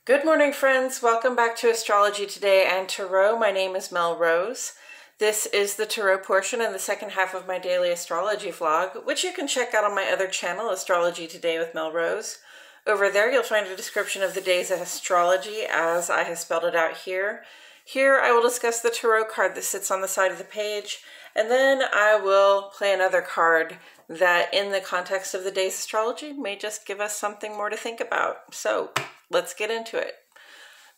Good morning, friends. Welcome back to Astrology Today and Tarot. My name is Mel Rose. This is the Tarot portion and the second half of my daily astrology vlog, which you can check out on my other channel, Astrology Today with Mel Rose. Over there, you'll find a description of the day's astrology as I have spelled it out here. Here, I will discuss the tarot card that sits on the side of the page, and then I will play another card that, in the context of the day's astrology, may just give us something more to think about. So, let's get into it.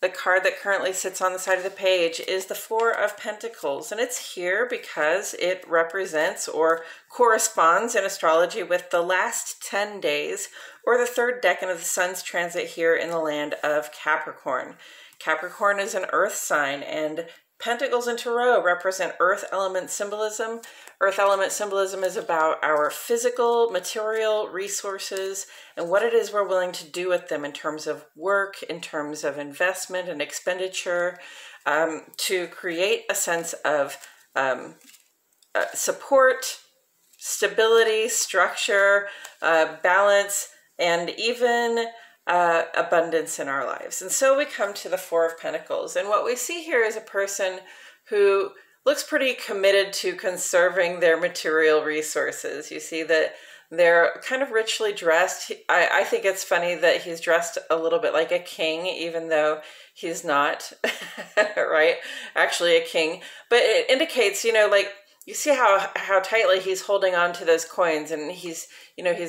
The card that currently sits on the side of the page is the Four of Pentacles, and it's here because it represents or corresponds in astrology with the last 10 days or the third decan of the sun's transit here in the land of Capricorn. Capricorn is an earth sign, and Pentacles and Tarot represent earth element symbolism. Earth element symbolism is about our physical, material resources and what it is we're willing to do with them in terms of work, in terms of investment and expenditure, to create a sense of support, stability, structure, balance, and even abundance in our lives. And so we come to the Four of Pentacles. And what we see here is a person who looks pretty committed to conserving their material resources. You see that they're kind of richly dressed. I think it's funny that he's dressed a little bit like a king, even though he's not, right? Actually a king. But it indicates, like, you see how tightly he's holding on to those coins, and he's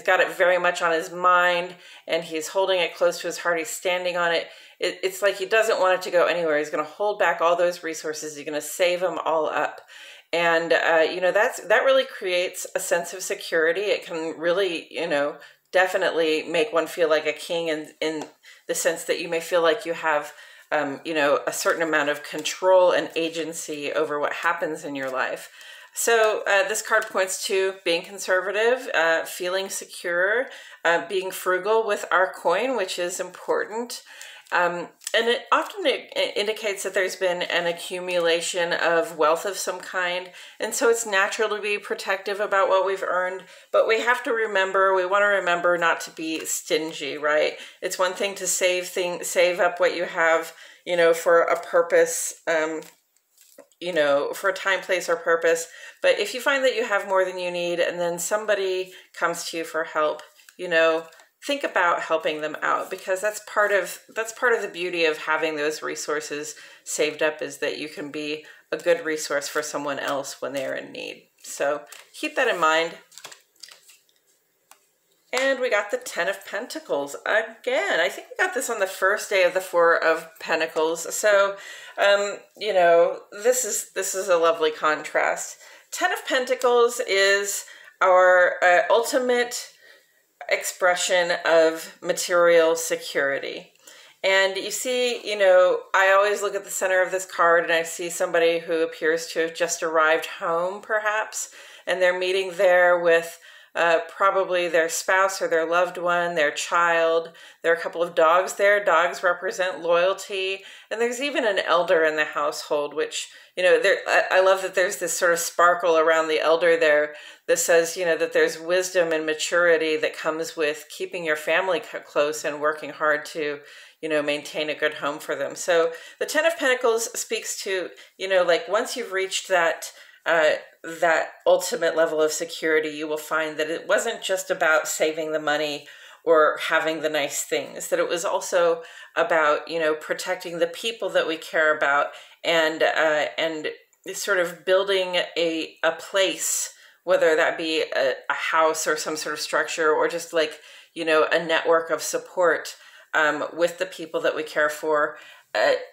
got it very much on his mind, and he's holding it close to his heart. He's standing on it. It's like he doesn't want it to go anywhere. He's going to hold back all those resources. He's going to save them all up. And, that really creates a sense of security. It can really, definitely make one feel like a king in the sense that you may feel like you have, a certain amount of control and agency over what happens in your life. So this card points to being conservative, feeling secure, being frugal with our coin, which is important. And it often indicates that there's been an accumulation of wealth of some kind. And so it's natural to be protective about what we've earned. But we have to remember, we want to remember not to be stingy, right? It's one thing to save up what you have, for a purpose, for a time, place, or purpose. But if you find that you have more than you need and then somebody comes to you for help, think about helping them out, because that's part of the beauty of having those resources saved up, is that you can be a good resource for someone else when they're in need. So keep that in mind. And we got the Ten of Pentacles again. I think we got this on the first day of the Four of Pentacles. So, this is a lovely contrast. Ten of Pentacles is our ultimate expression of material security. And you see, I always look at the center of this card and I see somebody who appears to have just arrived home, perhaps, and they're meeting there with probably their spouse or their loved one, their child. There are a couple of dogs there. Dogs represent loyalty. And there's even an elder in the household, which, I love that there's this sort of sparkle around the elder there that says, that there's wisdom and maturity that comes with keeping your family close and working hard to, maintain a good home for them. So the Ten of Pentacles speaks to, once you've reached that ultimate level of security, you will find that it wasn't just about saving the money or having the nice things, that it was also about, protecting the people that we care about and sort of building a place, whether that be a house or some sort of structure, or just like, a network of support with the people that we care for.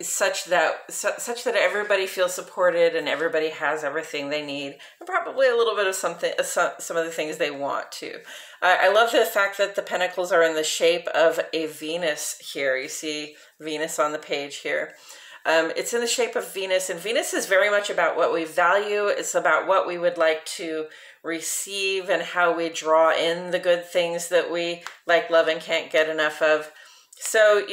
Such that everybody feels supported and everybody has everything they need, and probably a little bit of some of the things they want to. I love the fact that the pentacles are in the shape of a Venus here. You see Venus on the page here. It's in the shape of Venus, and Venus is very much about what we value. It's about what we would like to receive and how we draw in the good things that we like, love, and can't get enough of. So,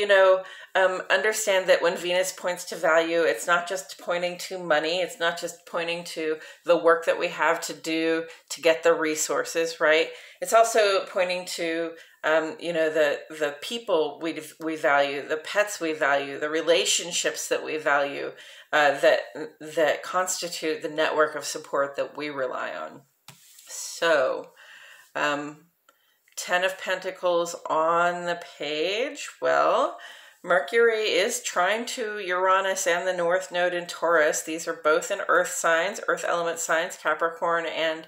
understand that when Venus points to value, it's not just pointing to money. It's not just pointing to the work that we have to do to get the resources, right? It's also pointing to the people we value, the pets we value, the relationships that we value, that constitute the network of support that we rely on. So, 10 of Pentacles on the page. Well, Mercury is trine to Uranus and the North Node in Taurus. These are both in Earth signs, Earth element signs, Capricorn and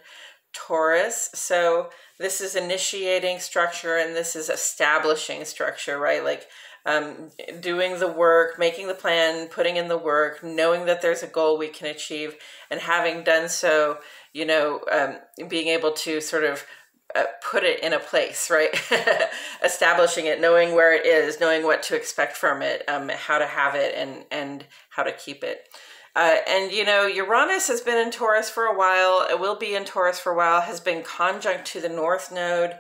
Taurus. So this is initiating structure and this is establishing structure, right? Like doing the work, making the plan, putting in the work, knowing that there's a goal we can achieve, and having done so, being able to sort of put it in a place, right? Establishing it, knowing where it is, knowing what to expect from it, how to have it, and how to keep it. Uranus has been in Taurus for a while. It will be in Taurus for a while, has been conjunct to the North Node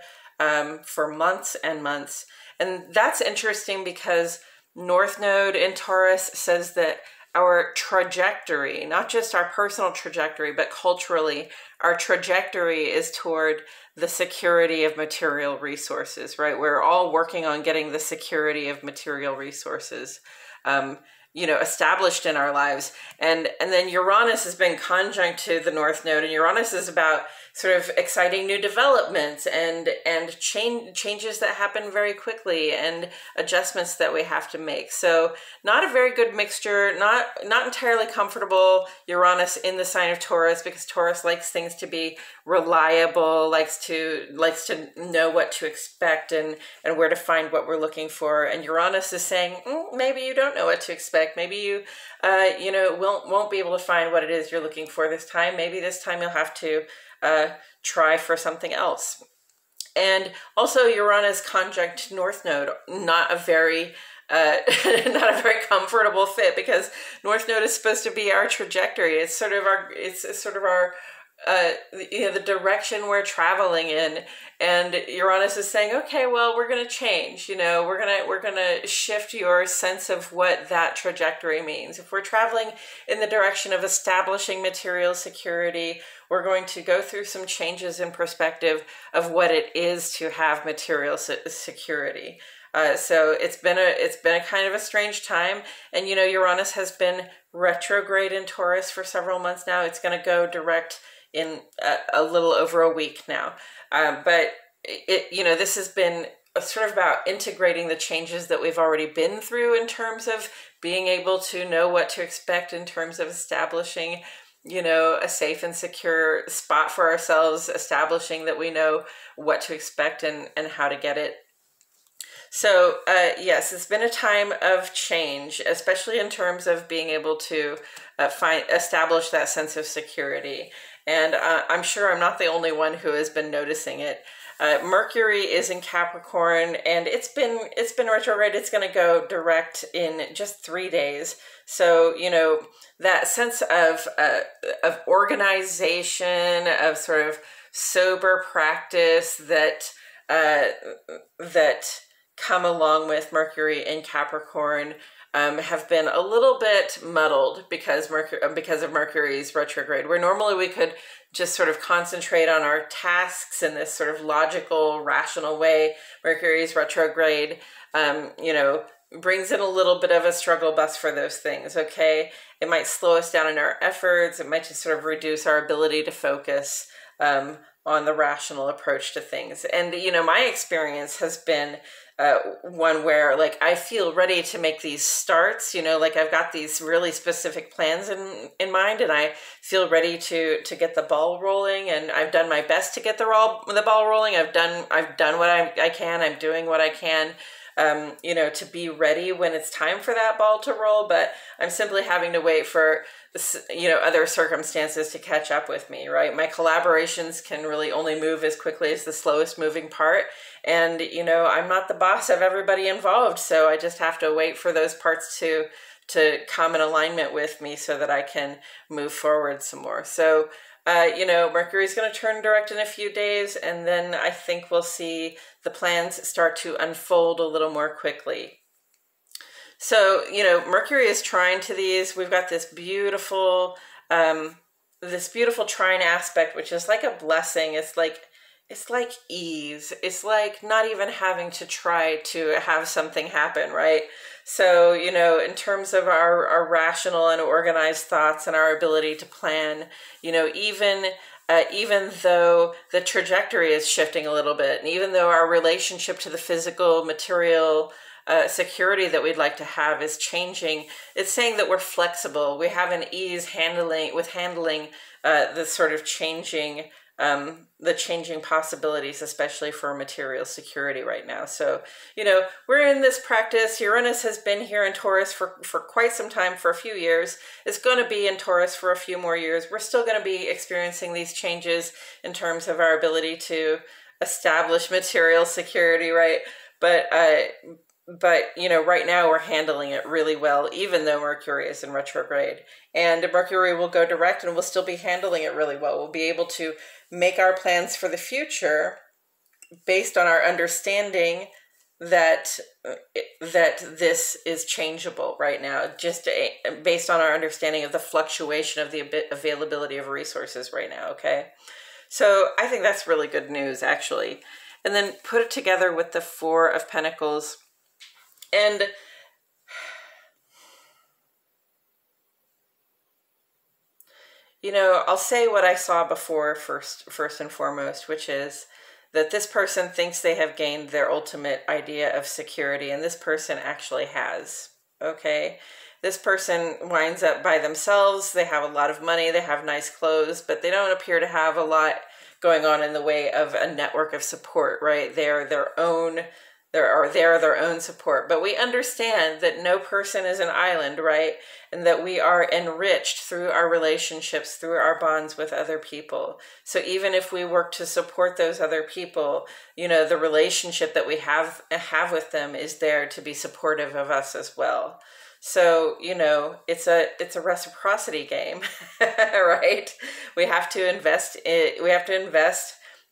for months and months. And that's interesting because North Node in Taurus says that our trajectory, not just our personal trajectory, but culturally, our trajectory is toward the security of material resources, right? We're all working on getting the security of material resources, established in our lives. And then Uranus has been conjunct to the North Node, and Uranus is about sort of exciting new developments and changes that happen very quickly and adjustments that we have to make. So not a very good mixture, not entirely comfortable Uranus in the sign of Taurus, because Taurus likes things to be reliable, likes to know what to expect and where to find what we're looking for. And Uranus is saying, maybe you don't know what to expect. Maybe you won't be able to find what it is you're looking for this time. Maybe this time you'll have to try for something else. And also Uranus conjunct North Node, not a very comfortable fit, because North Node is supposed to be our trajectory. It's sort of our the direction we're traveling in, and Uranus is saying, okay, well, we're going to change, we're going to shift your sense of what that trajectory means. If we're traveling in the direction of establishing material security, we're going to go through some changes in perspective of what it is to have material security. So it's been a kind of a strange time, and Uranus has been retrograde in Taurus for several months now. It's going to go direct in a little over a week now, but this has been sort of about integrating the changes that we've already been through in terms of being able to know what to expect in terms of establishing a safe and secure spot for ourselves, establishing that we know what to expect and how to get it. So yes, it's been a time of change, especially in terms of being able to establish that sense of security. And I'm sure I'm not the only one who has been noticing it. Mercury is in Capricorn, and it's been retrograde. It's going to go direct in just 3 days. So that sense of organization, of sort of sober practice that come along with Mercury in Capricorn have been a little bit muddled because of Mercury's retrograde, where normally we could just sort of concentrate on our tasks in this sort of logical, rational way. Mercury's retrograde, brings in a little bit of a struggle bus for those things, okay? It might slow us down in our efforts. It might just sort of reduce our ability to focus on the rational approach to things. And, my experience has been one where I feel ready to make these starts, I've got these really specific plans in mind, and I feel ready to get the ball rolling, and I've done my best to get the ball rolling. I've done what I can. I'm doing what I can, to be ready when it's time for that ball to roll, but I'm simply having to wait for other circumstances to catch up with me, right? My collaborations can really only move as quickly as the slowest moving part. And, I'm not the boss of everybody involved. So I just have to wait for those parts to come in alignment with me so that I can move forward some more. So, Mercury's going to turn direct in a few days. And then I think we'll see the plans start to unfold a little more quickly. So, Mercury is trine to these. We've got this beautiful trine aspect, which is like a blessing. It's like, it's like ease. It's like not even having to try to have something happen, right? So, in terms of our rational and organized thoughts and our ability to plan, even though the trajectory is shifting a little bit, and even though our relationship to the physical, material, security that we'd like to have is changing, it's saying that we're flexible. We have an ease handling the sort of changing the changing possibilities, especially for material security right now. So, we're in this practice. Uranus has been here in Taurus for quite some time, for a few years. It's going to be in Taurus for a few more years. We're still going to be experiencing these changes in terms of our ability to establish material security, right? But right now we're handling it really well, even though Mercury is in retrograde. And Mercury will go direct and we'll still be handling it really well. We'll be able to make our plans for the future based on our understanding that this is changeable right now, just based on our understanding of the fluctuation of the availability of resources right now, okay? So I think that's really good news, actually. And then put it together with the Four of Pentacles. And I'll say what I saw before first and foremost, which is that this person thinks they have gained their ultimate idea of security, and this person actually has, okay? This person winds up by themselves. They have a lot of money, they have nice clothes, but they don't appear to have a lot going on in the way of a network of support, right? They're their own support. But we understand that no person is an island, right? And that we are enriched through our relationships, through our bonds with other people. So even if we work to support those other people, the relationship that we have with them is there to be supportive of us as well. So, it's a reciprocity game, right? We have to invest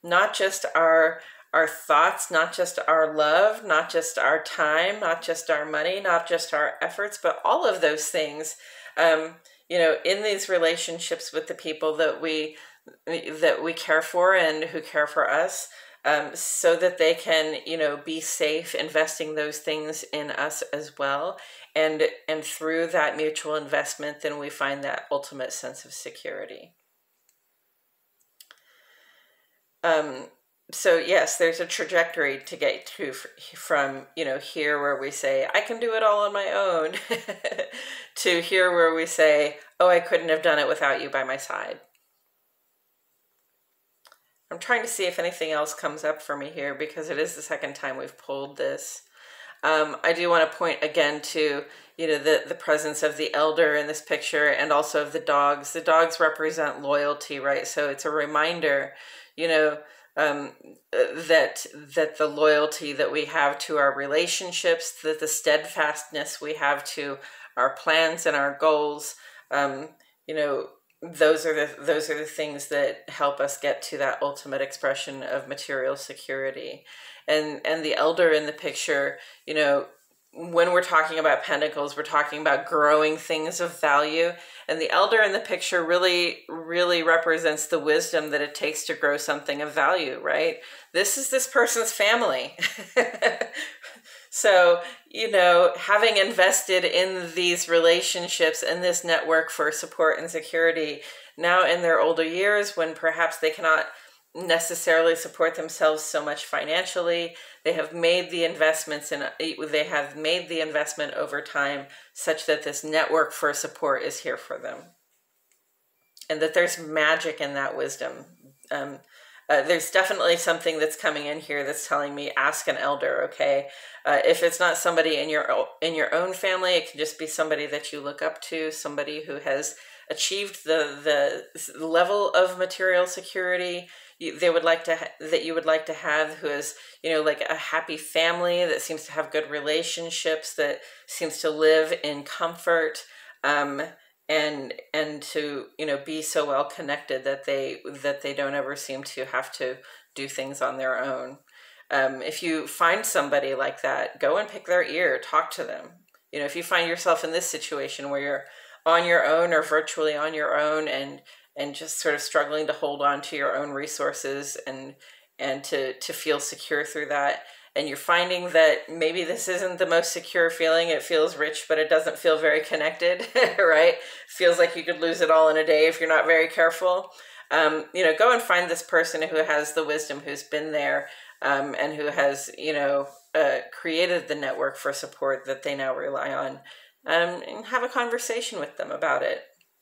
not just our thoughts, not just our love, not just our time, not just our money, not just our efforts, but all of those things, in these relationships with the people that we care for and who care for us, so that they can, be safe, investing those things in us as well. And through that mutual investment, then we find that ultimate sense of security. So yes, there's a trajectory to get to from, here where we say, I can do it all on my own, to here where we say, oh, I couldn't have done it without you by my side. I'm trying to see if anything else comes up for me here, because it is the second time we've pulled this. I do want to point again to, the presence of the elder in this picture, and also of the dogs. The dogs represent loyalty, right? So it's a reminder, that the loyalty that we have to our relationships, that the steadfastness we have to our plans and our goals, those are the things that help us get to that ultimate expression of material security. And the elder in the picture, when we're talking about pentacles, we're talking about growing things of value. And the elder in the picture really, really represents the wisdom that it takes to grow something of value, right? This is this person's family. So, having invested in these relationships and this network for support and security, now in their older years, when perhaps they cannot necessarily support themselves so much financially, they have made the investment over time such that this network for support is here for them, and that there's magic in that wisdom. There's definitely something that's coming in here that's telling me, ask an elder, okay? If it's not somebody in your own family, it can just be somebody that you look up to, somebody who has achieved the level of material security you would like to have, who is, like a happy family that seems to have good relationships, that seems to live in comfort, and to, be so well connected that they don't ever seem to have to do things on their own. If you find somebody like that, go and pick their ear, talk to them. If you find yourself in this situation where you're on your own or virtually on your own, and just sort of struggling to hold on to your own resources and and to feel secure through that. And you're finding that maybe this isn't the most secure feeling. It feels rich, but it doesn't feel very connected, right? Feels like you could lose it all in a day if you're not very careful. Go and find this person who has the wisdom, who's been there, and who has, created the network for support that they now rely on, and have a conversation with them about it.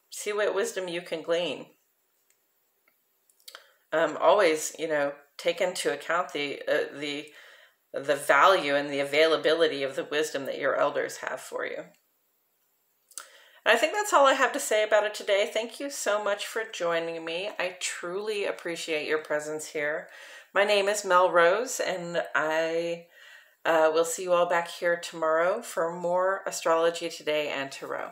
See what wisdom you can glean. Always, take into account the value and the availability of the wisdom that your elders have for you. And I think that's all I have to say about it today. Thank you so much for joining me. I truly appreciate your presence here. My name is Mel Rose, and I will see you all back here tomorrow for more Astrology Today and Tarot.